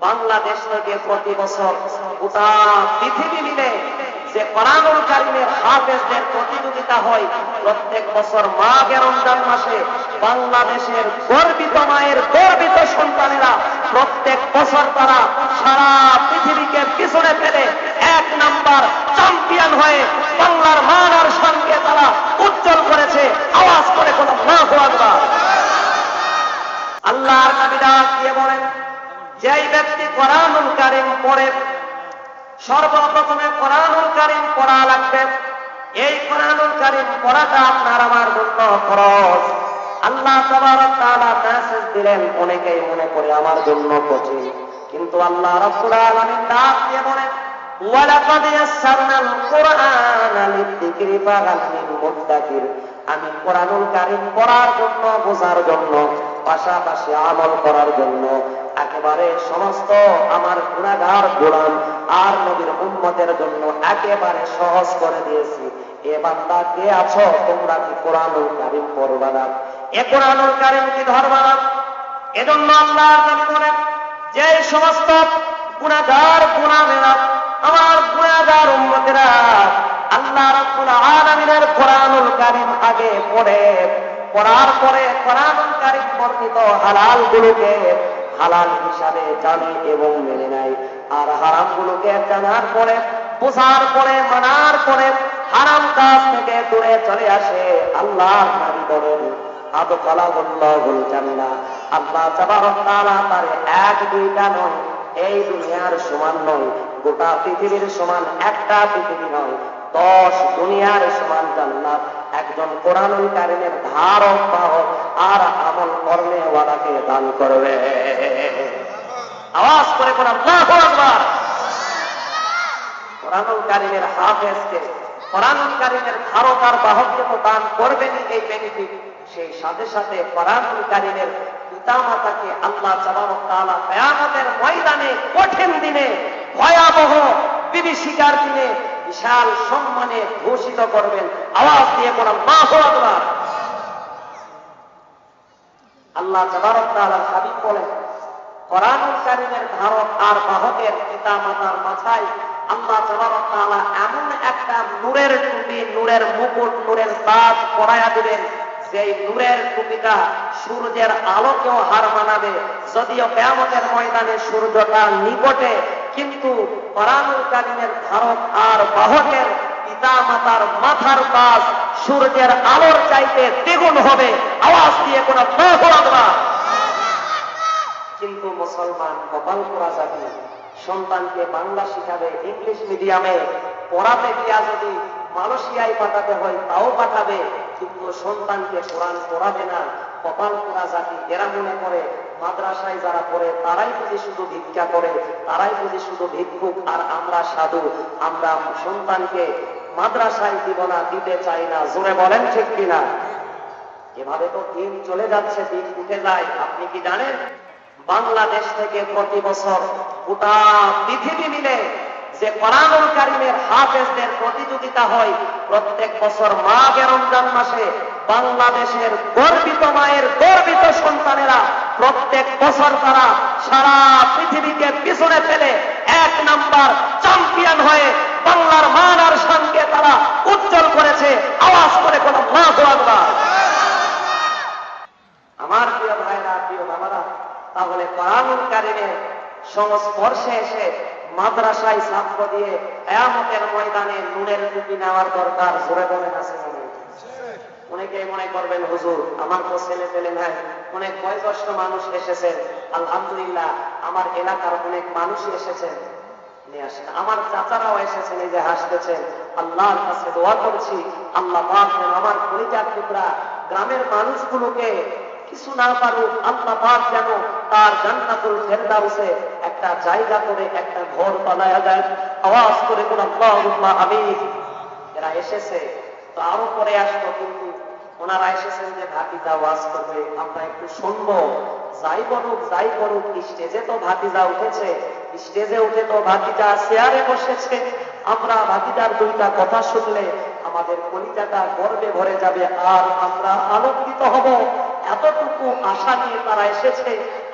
বাংলাদেশ থেকে প্রতি বছর গোটা পৃথিবী মিলে যে কোরআনুল কারীমের হাফেজদের প্রতিযোগিতা হয়, প্রত্যেক বছর মাঘে রমজান মাসে বাংলাদেশের গর্বিত মায়ের গর্বিত সন্তানেরা প্রত্যেক বছর তারা সারা পৃথিবীকে পিছনে ফেলে 1 নাম্বার চ্যাম্পিয়ন হয়ে বাংলার মান আর শানকে তারা উজ্জ্বল করেছে। আওয়াজ করে কোন আল্লাহু আকবার। আল্লাহর নবী ডাক দিয়ে বলেন, যেই ব্যক্তি কোরআনুল কারীম পড়ে, সর্বপ্রথমে কোরআনুল কারীম পড়া লাগবে। এই কোরআনুল কারীম পড়াটা আপনার আমার জন্য ফরজ। আল্লাহ তাবারক তাআলা মেসেজ দিলেন, অনেকেই মনে করে আমার জন্য কঠিন, কিন্তু আল্লাহ রাব্বুল আলামিন ডাক দিয়ে বলেন, ওয়ালাকাদ ইয়াসসারনাল কুরআনা লিযিকরি ফাহাল মিন মুদ্দাকির। আমি কোরআনুল কারীম পড়ার জন্য, বোঝার জন্য, পাশাপাশি আমল করার জন্য একেবারে সমস্ত আমার গুনাহগার গোলাম আর নবীর উম্মতের জন্য একেবারে সহজ করে দিয়েছি। এ বান্দা কে আছো, তোমরা কি কোরআনুল কারীম পড়বা না? এ কোরআনুল কারীম কি ধরবা না? এজন্য আল্লাহর নবী বলেন, যে সমস্ত গুনাহগার গোলামেরা, আমার গুনাহগার উম্মতেরা আল্লাহ রাব্বুল আলামিনের কোরআনুল কারীম আগে পড়ে, পড়ার পরে কোরআনুল কারীম বর্ণিত হালাল গুলোকে হালাল হিসাবে জানে এবং মেনে নেয়, আর হারাম গুলোকে জানার পরে, বোঝার পরে, মানার পরে হারাম কাজ থেকে দূরে চলে আসে, আল্লাহর নবী বলেন, আদখালাহুল্লাহুল জান্নাহ। আল্লাহ তাবারক তাআলা তার 1-2টা নয়, এই দুনিয়ার সমান নয়, গোটা পৃথিবীর সমান একটা পৃথিবী নয়, 10 দুনিয়ার সমান জান্নাত একজন কোরআনুল কারীমের ধারক বাহক আর আমল কর্মে ওয়ালাকে দান করবে। আওয়াজ করে কোন আল্লাহু আকবার। কোরআনুল কারীমের হাফেজকে, কোরআনুল কারীমের ধারক আর বাহককে তো দান করবেনই এই বেনিফিট, সেই সাথে সাথে কোরআনুল কারীমের পিতামাতাকে আল্লাহ তাবারক তাআলা কিয়ামতের ময়দানে, কঠিন দিনে, ভয়াবহ বিভীষিকার দিনে বিশাল সম্মানে ভূষিত করবেন। আওয়াজ দিয়ে কোন আল্লাহু আকবার। আল্লাহ তাবারক তাআলার হাবিব বলেন, কোরআনুল কারীমের ধারক আর বাহকের পিতামাতার মাথায় আল্লাহ তাবারক তাআলা এমন একটা নূরের টুপি, নূরের মুকুট, নূরের তাজ পরায়া দিবেন, যেই নূরের টুপিটা সূর্যের আলোকেও হার মানাবে। যদিও কিয়ামতের ময়দানে সূর্যটা নিকটে, কিন্তু কোরআনুল কারীমের ধারক আর বাহকের পিতামাতার মাথার তাজ সূর্যের আলোর চাইতে দ্বিগুণ হবে। আওয়াজ দিয়ে কোন আল্লাহু আকবার। কিন্তু মুসলমান কপাল পোড়া জাতি, সন্তানকে বাংলা শিখাবে, ইংলিশ মিডিয়ামে পড়াতে গিয়া যদি মালয়েশিয়ায় পাঠাতে হয় তাও পাঠাবে, কিন্তু সন্তানকে কোরআন পড়াবে না। কপাল পোড়া জাতি, এরা মনে করে মাদ্রাসায় যারা পড়ে তারাই বুঝি শুধু ভিক্ষা করে, তারাই বুঝি শুধু ভিক্ষুক, আর আমরা সাধু, আমরা সন্তানকে মাদ্রাসায় দিব না, দিতে চাই না। জোরে বলেন ঠিক কিনা? এভাবে তো দিন চলে যাচ্ছে, দিন উঠে যায়। আপনি কি জানেন, বাংলাদেশ থেকে প্রতি বছর গোটা পৃথিবী মিলে যে কোরআনুল কারীমের হাফেজদের প্রতিযোগিতা হয়, প্রত্যেক বছর মাঘে রমজান মাসে বাংলাদেশের গর্বিত মায়ের গর্বিত সন্তানেরা প্রত্যেক বছর তারা সারা পৃথিবীকে পিছনে ফেলে 1 নাম্বার চ্যাম্পিয়ন হয়ে বাংলার মান আর শানকে তারা উজ্জ্বল করেছে। আওয়াজ করে কোন আল্লাহু আকবার। আমার প্রিয় ভাইরা, প্রিয় বাবারা, তাহলে কোরআনুল কারীমের সংস্পর্শে এসে মাদ্রাসায় ছাত্র দিয়ে কিয়ামতের ময়দানে নূরের টুপি নেওয়ার দরকার। জোরে বলেন আছে না? অনেকে মনে করবেন, হুজুর আমার তো ছেলে পেলে নাই, অনেক বয়োজ্যেষ্ঠ মানুষ এসেছেন। আলহামদুলিল্লাহ, আমার এলাকার অনেক মানুষই এসেছেন, নিয়ে আসেন। আমার চাচারাও এসেছেন, এই যে হাসতেছেন। আল্লাহর কাছে দোয়া করছি, আল্লাহ পাক যেন আমার কলিজার টুকরা গ্রামের মানুষগুলোকে কিছু না পারুক, আল্লাহ পাক যেন তার জান্নাতুল ফেরদাউসে একটা জায়গা করে একটা ঘর বানায়া দেন। আওয়াজ করে কোন আল্লাহুম্মা আমিন। এরা এসেছে তো আরো পরে আসবো, কিন্তু ওনারা এসেছেন যে ভাতিজা ওয়াজ করবে, আমরা একটু শুনবো। যাই করুক, স্টেজে তো ভাতিজা উঠেছে, স্টেজে উঠে তো ভাতিজা চেয়ারে বসেছে। আমরা ভাতিজার 2টা কথা শুনলে আমাদের কলিজাটা গর্বে ভরে যাবে, আর আমরা আনন্দিত হব। এতটুকু আশা নিয়ে তারা এসেছে,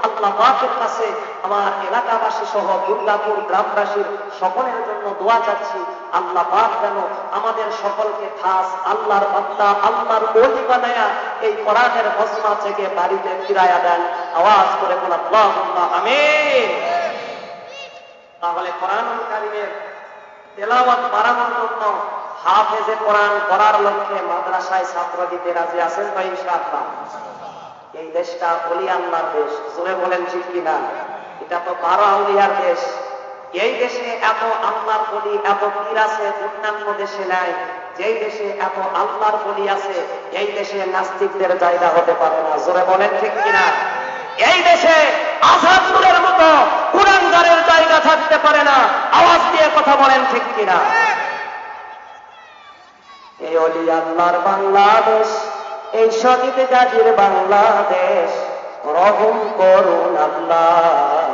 আল্লাহ পাকের কাছে আমার এলাকাবাসী সহ দুর্গাপুর গ্রামবাসীর সকলের জন্য দোয়া চাচ্ছি, আল্লাহ পাক যেন আমাদের সকলকে খাস আল্লাহর বান্দা, আল্লাহর ওলি বানায়া এই কোরআনের মজমা থেকে বাড়িতে ফিরায়া দেন। আওয়াজ করে বল আল্লাহুম্মা আমিন। তাহলে কোরআনুল কারীমের তেলাওয়াত বাড়ানোর জন্য হাফেজে কোরআন করার লক্ষ্যে মাদ্রাসায় ছাত্র দিতে রাজি আছেন তো ইনশাআল্লাহ? এই দেশটা ওলি আল্লাহর দেশ, জোরে বলেন ঠিক কিনা? এটা তো 12 আউলিয়ার দেশ। এই দেশে এত আল্লাহর ওলি, এত পীর আছে, অন্যান্য দেশে নাই। যেই দেশে এত আল্লাহর ওলি আছে, এই দেশে নাস্তিকদের জায়গা হতে পারে না, জোরে বলেন ঠিক কিনা? এই দেশে আজাদুরের মতো কুরআনদারের জায়গা থাকতে পারে না, আওয়াজ দিয়ে কথা বলেন ঠিক কিনা? এই ওলি আল্লাহর বাংলাদেশ, এই শহীদ গাজীর বাংলাদেশ, রহম করুন আল্লাহ,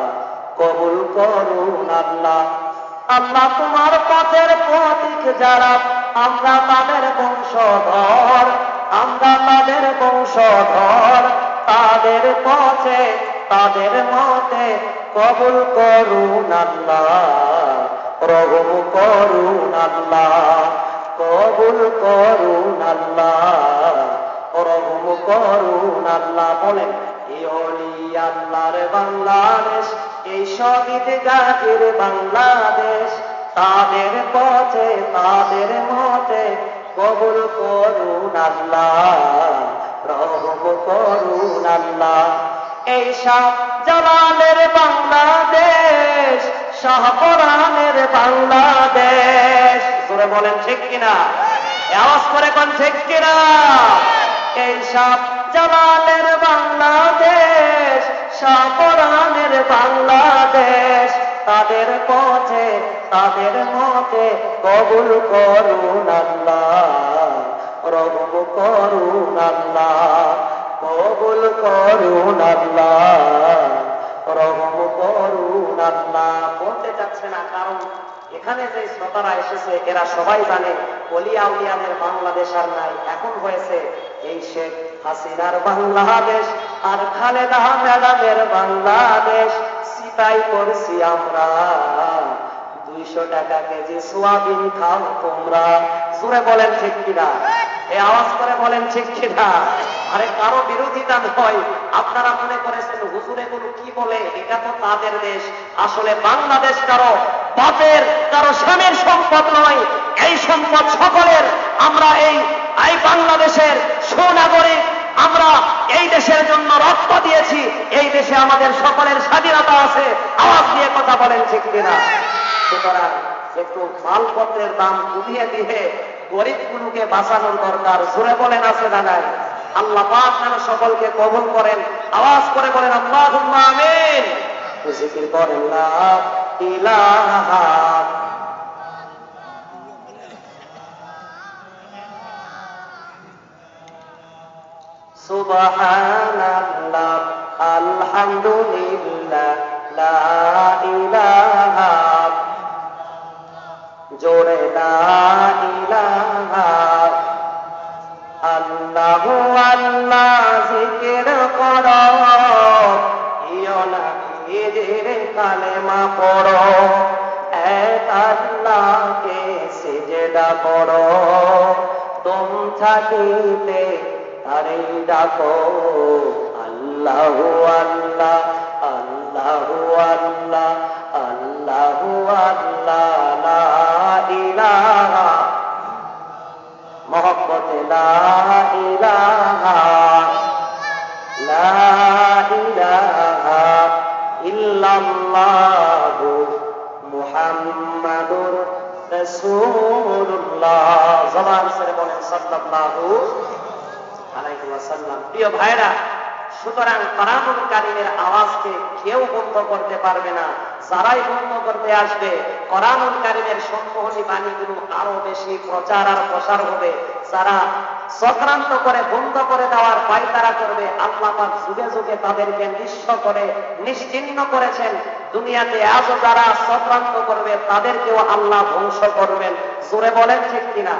কবুল করুন আল্লাহ। আল্লাহ তোমার পথের পথিক যারা, আমরা তাদের বংশধর, আমরা তাদের বংশধর, তাদের পথে তাদের মতে কবুল করুন আল্লাহ, রহম করুন আল্লাহ, কবুল করুন আল্লাহ, রহম করুন আল্লাহ। বলেন এই ওলি আল্লাহর বাংলাদেশ, এই শহীদ গাজীর বাংলাদেশ, তাদের পথে তাদের মতে কবুল করুন আল্লাহ, রহম করুন আল্লাহ। এই শাহ জালালের বাংলাদেশ, শাহ কোরআনের বাংলাদেশ, জোরে বলেন ঠিক কিনা? আওয়াজ করে কোন ঠিক কিনা? এই শাহ জালালের বাংলাদেশ, শাহ কোরআনের বাংলাদেশ, তাদের পথে তাদের মতে কবুল করুন আল্লাহ, রহম করুন আল্লাহ, কবুল করুন আল্লাহ, রহম করুন আল্লাহ। বলতে চাচ্ছে না, কারণ এখানে যে শ্রোতারা এসেছে এরা সবাই জানে ওলি আউলিয়াদের বাংলাদেশ আর নাই, এখন হয়েছে এই শেখ হাসিনার বাংলাদেশ আর খালেদা ম্যাডামের বাংলাদেশ। সিপাই করছি আমরা, 200 টাকা কেজি সোয়াবিন খাও তোমরা, জোরে বলেন ঠিক কিনা? এই আওয়াজ করে বলেন ঠিক কিনা? আরে কারো বিরোধিতা নয়, আপনারা মনে করেছেন হুজুর এগুলো কি বলে, এটা তো তাদের দেশ। আসলে বাংলাদেশ কারো বাপের, কারো স্বামীর সম্পদ নয়, এই সম্পদ সকলের। আমরা এই বাংলাদেশের সুনাগরিক, আমরা এই দেশের জন্য রক্ত দিয়েছি, এই দেশে আমাদের সকলের স্বাধীনতা আছে। আওয়াজ দিয়ে কথা বলেন ঠিক কিনা? সুতরাং একটু মালপত্রের দাম কমিয়ে দিয়ে গরিবগুলোকে বাঁচানোর দরকার, জোরে বলেন আছে না নাই? আল্লাহ পাক যেন সকলকে কবুল করেন। আওয়াজ করে বলেন আল্লাহুম্মা আমিন। জিকির করেন লা ইলাহা সুবহানাল্লাহ আলহামদুলিল্লাহ লা ইলাহা, জোরে লা ইলাহা আল্লাহু আল্লাহ জিকির করো, ইয়ো নবীর কালেমা পড়ো, এক আল্লাহকে সিজদা করো, তুম থাকিতে তারে ডাকো, আল্লাহু আল্লাহ আল্লাহু আল্লাহ আল্লাহু আল্লাহ লা ইলাহা, মহব্বতে লা ইলাহা লা ইলাহা ইল্লাল্লাহু মুহাম্মাদুর রাসূলুল্লাহ। জবান ছেড়ে বলেন সাল্লাল্লাহু আলাইহি ওয়াসাল্লাম। প্রিয় ভাইরা, সুতরাং কোরআনুল কারীমের আওয়াজকে কেউ বন্ধ করতে পারবে না। যারাই বন্ধ করতে আসবে, কোরআনুল কারীমের সম্মোহনী বাণীগুলো আরো বেশি প্রচার আর প্রসার হবে। যারা চক্রান্ত করে বন্ধ করে দেওয়ার পায়তারা করবে, আল্লাহ পাক যুগে যুগে তাদেরকে নিঃস্ব করে নিশ্চিহ্ন করেছেন। দুনিয়াতে আজও যারা চক্রান্ত করবে তাদেরকেও আল্লাহ ধ্বংস করবেন। জোরে বলেন ঠিক কিনা?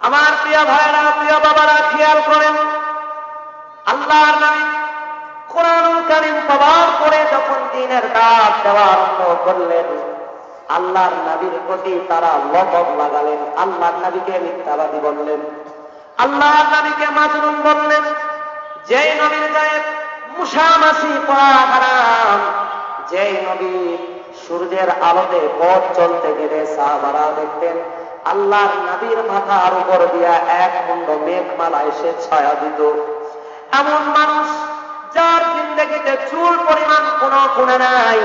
আমার প্রিয় ভাইরা, প্রিয় বাবারা, খেয়াল করেন, আল্লাহর নবী কোরআনুল কারীম পাওয়ার পরে যখন দ্বীনের দাওয়াত দেওয়া আরম্ভ করলেন, আল্লাহর নবীর প্রতি তারা লবণ লাগালেন, আল্লাহর নবীকে মিথ্যাবাদী বললেন, আল্লাহর নবীকে মাজনুন বললেন। যেই নবীর গায়ে মুসা মাছি পড়া হারাম, যেই নবী সূর্যের আলোতে পথ চলতে গেলে সাহাবারা দেখতেন আল্লাহর নবীর মাথার উপর দিয়া এক মুন্ড মেঘমালা এসে ছায়া দিত, এমন মানুষ যার জিন্দেগিতে চুল পরিমাণ কোনো গুনাহ নাই,